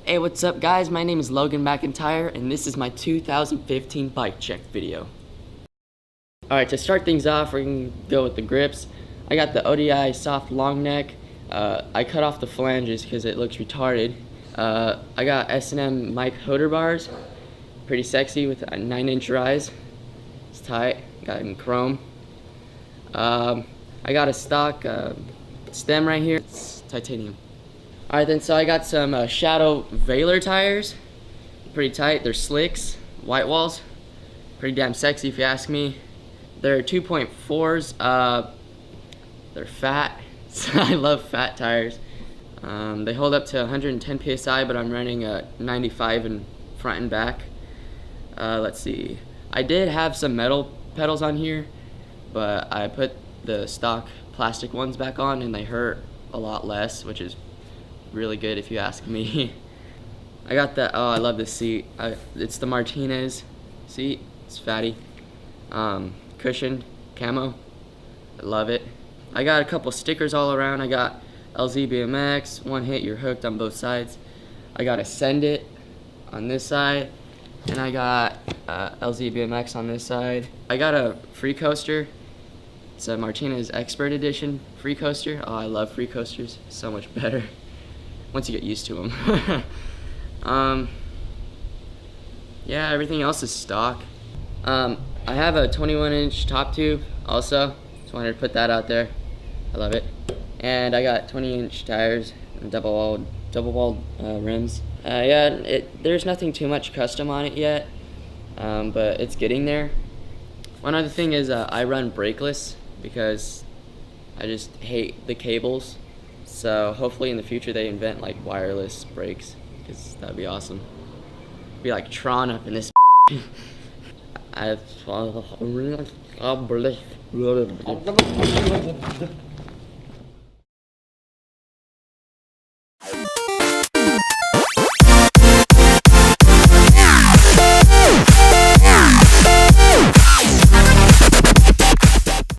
Hey, what's up guys? My name is Logan McEntire and this is my 2015 bike check video. Alright, to start things off, we're going to go with the grips. I got the ODI soft long neck. I cut off the flanges because it looks retarded. I got S&M Mike Hoder bars. Pretty sexy with 9-inch rise. It's tight. Got it in chrome. I got a stock stem right here. It's titanium. Alright then, so I got some Shadow Veiler tires. Pretty tight. They're slicks. White walls. Pretty damn sexy if you ask me. They're 2.4s. They're fat. I love fat tires. They hold up to 110 psi, but I'm running a 95 in front and back. Let's see. I did have some metal pedals on here, but I put the stock plastic ones back on and they hurt a lot less, which is really good if you ask me. I got that. Oh, I love this seat. It's the Martinez seat. It's fatty. Cushioned camo. I love it. I got a couple stickers all around. I got LZ BMX, one hit, you're hooked on both sides. I got Ascend It on this side, and I got LZ BMX on this side. I got a free coaster. It's a Martinez Expert Edition free coaster. Oh, I love free coasters. So much better once you get used to them. Yeah, everything else is stock. I have a 21-inch top tube also. Just wanted to put that out there. I love it. And I got 20-inch tires and double-walled rims. Yeah, there's nothing too much custom on it yet, but it's getting there. One other thing is I run brakeless because I just hate the cables. So hopefully in the future they invent like wireless brakes, because that'd be awesome. Be like Tron up in this. I